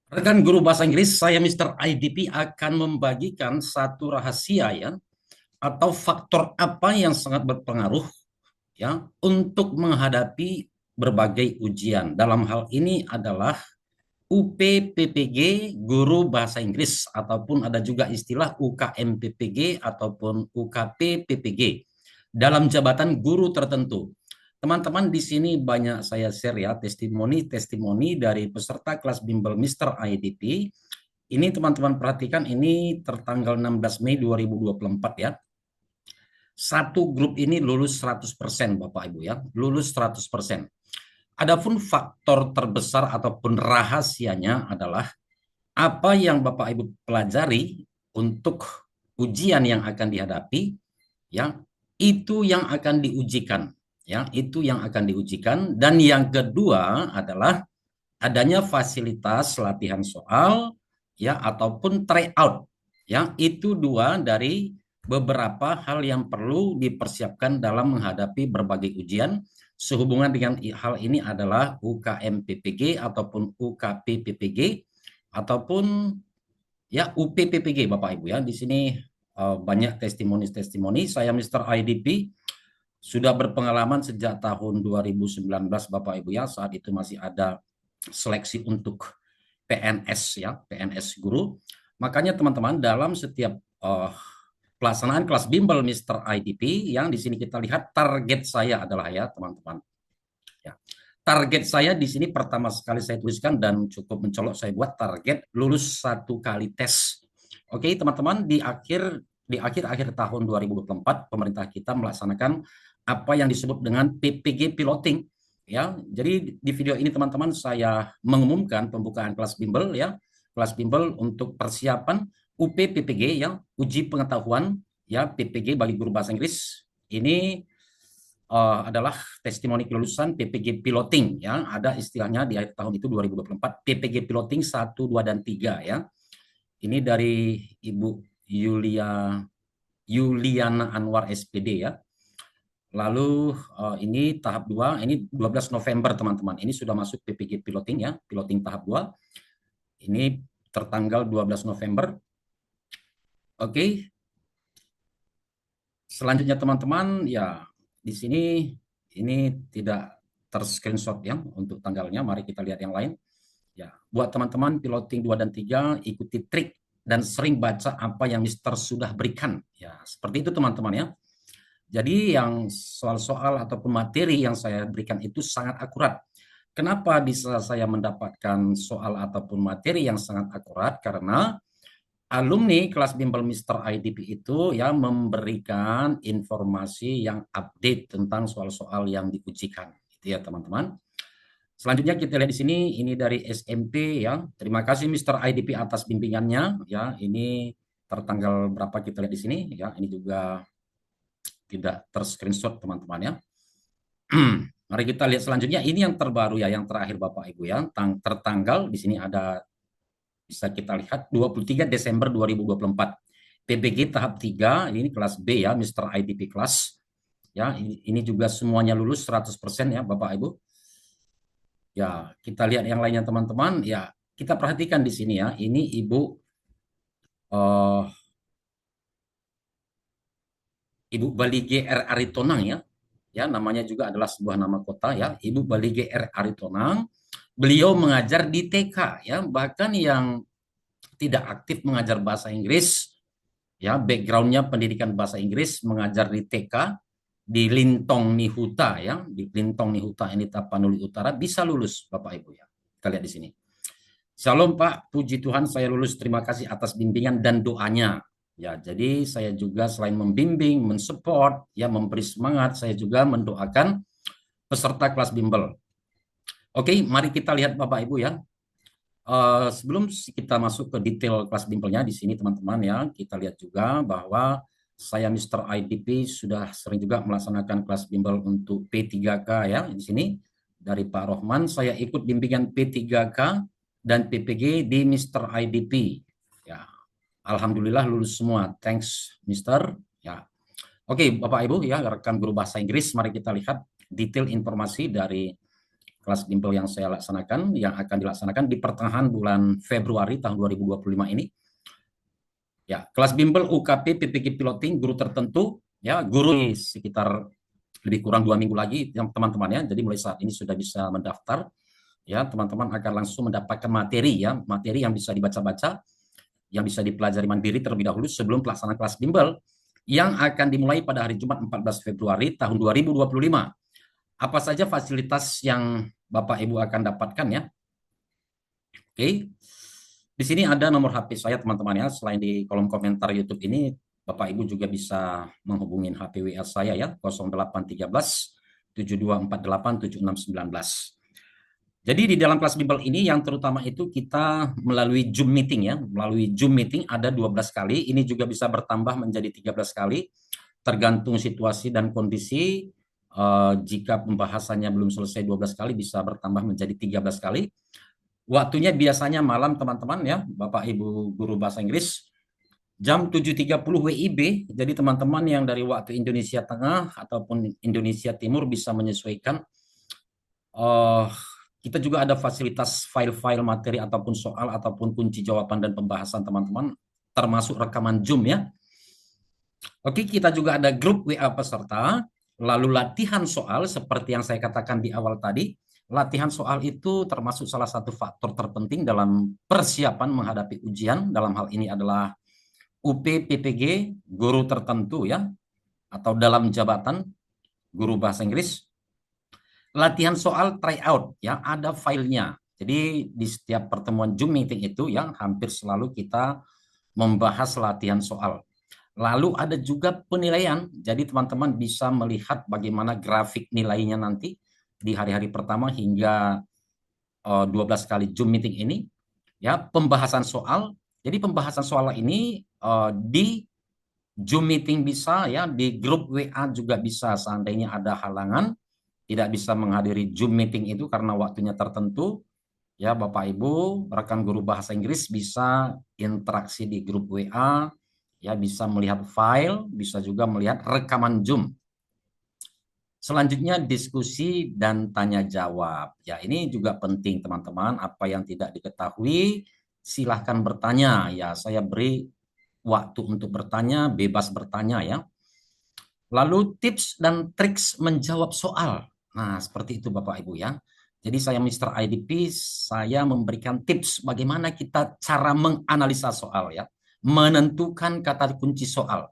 Rekan guru bahasa Inggris, saya Mr. IDP akan membagikan satu rahasia ya, atau faktor apa yang sangat berpengaruh ya untuk menghadapi berbagai ujian. Dalam hal ini adalah UPPPG guru bahasa Inggris ataupun ada juga istilah UKMPPG ataupun UKPPPG dalam jabatan guru tertentu. Teman-teman, di sini banyak saya share ya testimoni-testimoni dari peserta kelas bimbel Mr. IDP. Ini teman-teman perhatikan, ini tertanggal 16 Mei 2024 ya. Satu grup ini lulus 100% Bapak Ibu ya, lulus 100%. Adapun faktor terbesar ataupun rahasianya adalah apa yang Bapak Ibu pelajari untuk ujian yang akan dihadapi ya, itu yang akan diujikan ya, itu yang akan diujikan. Dan yang kedua adalah adanya fasilitas latihan soal ya ataupun tryout ya, itu dua dari beberapa hal yang perlu dipersiapkan dalam menghadapi berbagai ujian. Sehubungan dengan hal ini adalah UKM-PPG ataupun UKP-PPG ataupun ya UPPPG Bapak Ibu ya. Di sini banyak testimoni-testimoni. Saya Mr. IDP sudah berpengalaman sejak tahun 2019 Bapak Ibu ya. Saat itu masih ada seleksi untuk PNS ya, PNS guru. Makanya teman-teman, dalam setiap pelaksanaan kelas bimbel Mr. IDP yang di sini kita lihat, target saya adalah ya teman-teman ya. Target saya di sini pertama sekali saya tuliskan dan cukup mencolok, saya buat target lulus satu kali tes. Oke teman-teman, di akhir tahun 2024 pemerintah kita melaksanakan apa yang disebut dengan PPG piloting ya. Jadi di video ini teman-teman saya mengumumkan pembukaan kelas bimbel ya, kelas bimbel untuk persiapan UPPPG ya, uji pengetahuan ya PPG bagi guru bahasa Inggris. Ini adalah testimoni kelulusan PPG piloting ya, ada istilahnya di akhir tahun itu 2024 PPG piloting 1, 2 dan 3 ya. Ini dari Ibu Yuliana Anwar SPD ya. Lalu ini tahap 2, ini 12 November teman-teman. Ini sudah masuk PPG piloting ya, piloting tahap 2. Ini tertanggal 12 November. Oke. Selanjutnya teman-teman, ya di sini ini tidak ter-screenshot ya untuk tanggalnya. Mari kita lihat yang lain. Ya, buat teman-teman piloting 2 dan 3, ikuti trik dan sering baca apa yang Mister sudah berikan. Ya, seperti itu teman-teman ya. Jadi yang soal-soal ataupun materi yang saya berikan itu sangat akurat. Kenapa bisa saya mendapatkan soal ataupun materi yang sangat akurat? Karena alumni kelas bimbel Mr. IDP itu ya memberikan informasi yang update tentang soal-soal yang diujikan. Itu ya teman-teman. Selanjutnya kita lihat di sini, ini dari SMP ya. Terima kasih Mr. IDP atas bimbingannya ya. Ini tertanggal berapa kita lihat di sini ya. Ini juga tidak ter-screenshot teman-teman ya. Mari kita lihat selanjutnya. Ini yang terbaru ya, yang terakhir Bapak Ibu ya. Tertanggal di sini ada, bisa kita lihat 23 Desember 2024. PBG tahap 3, ini kelas B ya, Mr. IDP kelas. Ya, ini juga semuanya lulus 100% ya Bapak Ibu. Ya, kita lihat yang lainnya teman-teman. Ya, kita perhatikan di sini ya. Ini uh, Ibu Balige R. Aritonang ya. Ya, namanya juga adalah sebuah nama kota ya. Ibu Balige R. Aritonang. Beliau mengajar di TK ya, bahkan yang tidak aktif mengajar bahasa Inggris ya, backgroundnya pendidikan bahasa Inggris, mengajar di TK di Lintong Nihuta ya, di Lintong Nihuta ini Tapanuli Utara, bisa lulus Bapak Ibu ya. Kita lihat di sini. Shalom Pak, puji Tuhan saya lulus. Terima kasih atas bimbingan dan doanya. Ya, jadi saya juga selain membimbing, mensupport, ya memberi semangat, saya juga mendoakan peserta kelas bimbel. Oke, mari kita lihat Bapak Ibu ya. Sebelum kita masuk ke detail kelas bimbelnya di sini teman-teman ya, kita lihat juga bahwa saya Mr. IDP sudah sering juga melaksanakan kelas bimbel untuk P3K ya. Di sini dari Pak Rohman, saya ikut bimbingan P3K dan PPG di Mr. IDP. Ya, alhamdulillah lulus semua. Thanks Mr. Ya. Oke, Bapak Ibu ya, rekan guru bahasa Inggris, mari kita lihat detail informasi dari kelas bimbel yang saya laksanakan, yang akan dilaksanakan di pertengahan bulan Februari tahun 2025 ini. Ya, kelas bimbel UKP PPG Piloting guru tertentu, ya guru sekitar lebih kurang 2 minggu lagi, yang teman-teman ya. Jadi mulai saat ini sudah bisa mendaftar, ya teman-teman akan langsung mendapatkan materi ya, materi yang bisa dibaca-baca, yang bisa dipelajari mandiri terlebih dahulu sebelum pelaksanaan kelas bimbel yang akan dimulai pada hari Jumat 14 Februari tahun 2025. Apa saja fasilitas yang Bapak Ibu akan dapatkan ya? Oke. Di sini ada nomor HP saya teman-teman ya. Selain di kolom komentar YouTube ini, Bapak Ibu juga bisa menghubungin HP WA saya ya, 0813 7248 7619. Jadi di dalam kelas bimbel ini yang terutama itu kita melalui Zoom meeting ya. Melalui Zoom meeting ada 12 kali, ini juga bisa bertambah menjadi 13 kali tergantung situasi dan kondisi. Jika pembahasannya belum selesai 12 kali bisa bertambah menjadi 13 kali. Waktunya biasanya malam teman-teman ya, Bapak Ibu guru bahasa Inggris, jam 7.30 WIB. Jadi teman-teman yang dari waktu Indonesia Tengah ataupun Indonesia Timur bisa menyesuaikan. Kita juga ada fasilitas file-file materi ataupun soal ataupun kunci jawaban dan pembahasan teman-teman, termasuk rekaman Zoom ya. Oke, kita juga ada grup WA peserta, lalu latihan soal seperti yang saya katakan di awal tadi. Latihan soal itu termasuk salah satu faktor terpenting dalam persiapan menghadapi ujian. Dalam hal ini adalah UP PPG guru tertentu ya, atau dalam jabatan guru bahasa Inggris. Latihan soal tryout ya, ada filenya. Jadi di setiap pertemuan Zoom meeting itu yang hampir selalu kita membahas latihan soal. Lalu ada juga penilaian. Jadi teman-teman bisa melihat bagaimana grafik nilainya nanti di hari-hari pertama hingga 12 kali Zoom meeting ini. Ya, pembahasan soal. Jadi pembahasan soal ini di Zoom meeting bisa ya, di grup WA juga bisa seandainya ada halangan tidak bisa menghadiri Zoom meeting itu karena waktunya tertentu. Ya, Bapak Ibu, rekan guru bahasa Inggris bisa interaksi di grup WA, ya bisa melihat file, bisa juga melihat rekaman Zoom. Selanjutnya diskusi dan tanya jawab. Ya, ini juga penting teman-teman. Apa yang tidak diketahui silahkan bertanya. Ya, saya beri waktu untuk bertanya, bebas bertanya ya. Lalu tips dan triks menjawab soal. Nah, seperti itu Bapak Ibu ya. Jadi saya Mr. IDP, saya memberikan tips bagaimana kita cara menganalisa soal ya, menentukan kata kunci soal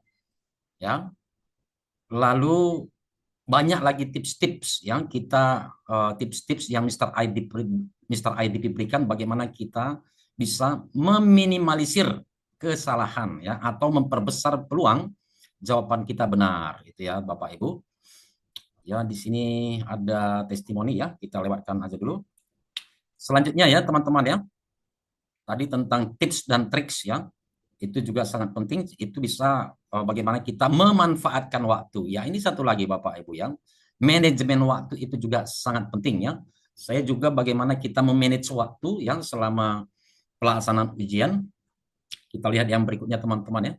ya. Lalu banyak lagi tips-tips yang kita tips-tips yang Mr. IDP berikan bagaimana kita bisa meminimalisir kesalahan ya atau memperbesar peluang jawaban kita benar itu ya Bapak Ibu. Ya, di sini ada testimoni ya, kita lewatkan aja dulu. Selanjutnya ya teman-teman ya, tadi tentang tips dan triks ya, itu juga sangat penting, itu bisa bagaimana kita memanfaatkan waktu. Ya, ini satu lagi Bapak Ibu ya, manajemen waktu itu juga sangat penting ya. Saya juga bagaimana kita memanage waktu yang selama pelaksanaan ujian. Kita lihat yang berikutnya teman-teman ya.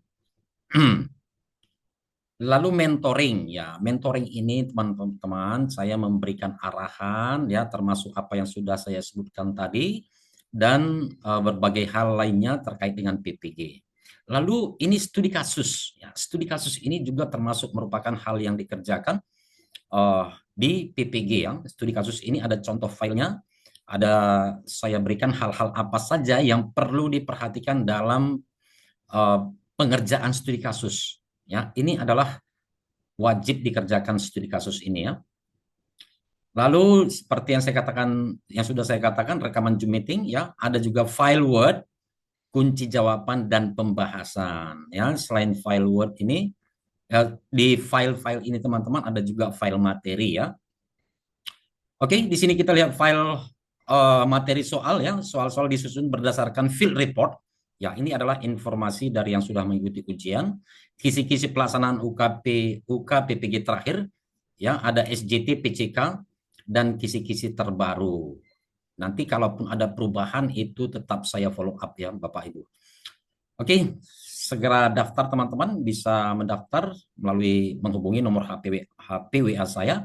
Lalu mentoring ya, mentoring ini teman-teman saya memberikan arahan ya termasuk apa yang sudah saya sebutkan tadi dan berbagai hal lainnya terkait dengan PPG. Lalu ini studi kasus ya, studi kasus ini juga termasuk merupakan hal yang dikerjakan di PPG ya. Studi kasus ini ada contoh filenya, ada saya berikan hal-hal apa saja yang perlu diperhatikan dalam pengerjaan studi kasus. Ya, ini adalah wajib dikerjakan studi kasus ini ya. Lalu seperti yang saya katakan, yang sudah saya katakan rekaman Zoom meeting ya, ada juga file Word, kunci jawaban dan pembahasan ya. Selain file Word ini ya, di file-file ini teman-teman ada juga file materi ya. Oke, di sini kita lihat file materi soal ya. Soal-soal disusun berdasarkan field report. Ya, ini adalah informasi dari yang sudah mengikuti ujian. Kisi-kisi pelaksanaan UKPPG terakhir. Ya, ada SJT, PCK, dan kisi-kisi terbaru. Nanti kalaupun ada perubahan itu tetap saya follow up ya Bapak Ibu. Oke, segera daftar teman-teman, bisa mendaftar melalui menghubungi nomor HP WA saya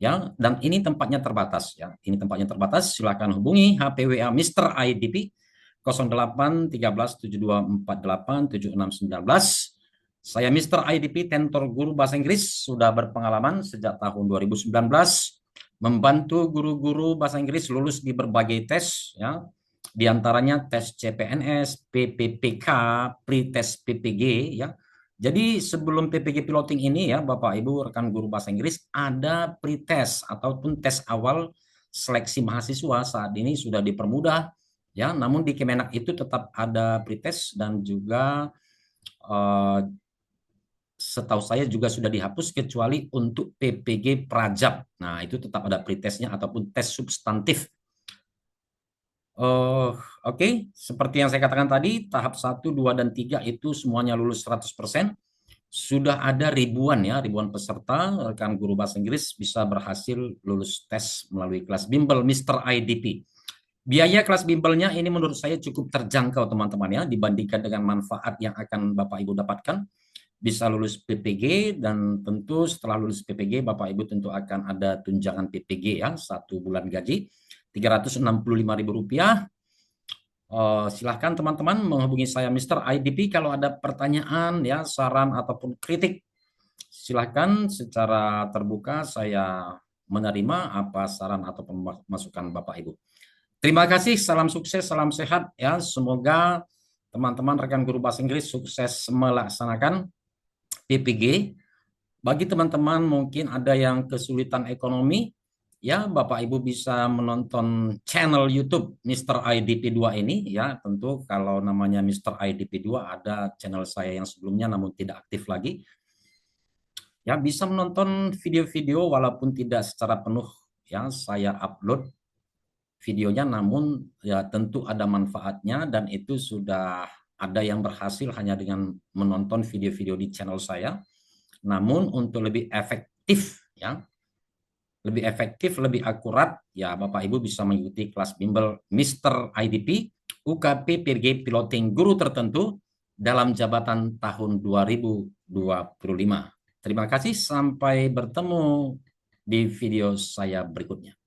ya, dan ini tempatnya terbatas ya. Ini tempatnya terbatas. Silakan hubungi HPWA Mr. IDP 08 13 7248 7619. Saya Mr. IDP, tentor guru bahasa Inggris, sudah berpengalaman sejak tahun 2019 membantu guru-guru bahasa Inggris lulus di berbagai tes ya. Di antaranya tes CPNS, PPPK, pre-tes PPG ya. Jadi sebelum PPG piloting ini ya Bapak Ibu rekan guru bahasa Inggris, ada pre-tes ataupun tes awal seleksi mahasiswa. Saat ini sudah dipermudah ya, namun di Kemenak itu tetap ada pre-tes dan juga setahu saya juga sudah dihapus kecuali untuk PPG Prajab. Nah, itu tetap ada pretestnya ataupun tes substantif. Oke, seperti yang saya katakan tadi, tahap 1, 2, dan 3 itu semuanya lulus 100%. Sudah ada ribuan peserta, rekan guru bahasa Inggris bisa berhasil lulus tes melalui kelas bimbel Mr. IDP. Biaya kelas bimbelnya ini menurut saya cukup terjangkau teman-teman ya, dibandingkan dengan manfaat yang akan Bapak Ibu dapatkan. Bisa lulus PPG, dan tentu setelah lulus PPG Bapak Ibu tentu akan ada tunjangan PPG ya, 1 bulan gaji Rp365.000. Silahkan teman-teman menghubungi saya Mr. IDP kalau ada pertanyaan ya, saran ataupun kritik. Silahkan, secara terbuka saya menerima apa saran ataupun masukan Bapak Ibu. Terima kasih, salam sukses, salam sehat ya. Semoga teman-teman rekan guru bahasa Inggris sukses melaksanakan PPG. Bagi teman-teman mungkin ada yang kesulitan ekonomi, ya Bapak Ibu bisa menonton channel YouTube Mr. IDP 2 ini ya. Tentu kalau namanya Mr. IDP 2 ada channel saya yang sebelumnya namun tidak aktif lagi. Ya, bisa menonton video-video walaupun tidak secara penuh ya saya upload videonya, namun ya tentu ada manfaatnya, dan itu sudah ada yang berhasil hanya dengan menonton video-video di channel saya. Namun untuk lebih efektif ya, lebih akurat ya, Bapak Ibu bisa mengikuti kelas bimbel Mr. IDP UKP PPG Piloting Guru Tertentu dalam jabatan tahun 2025. Terima kasih, sampai bertemu di video saya berikutnya.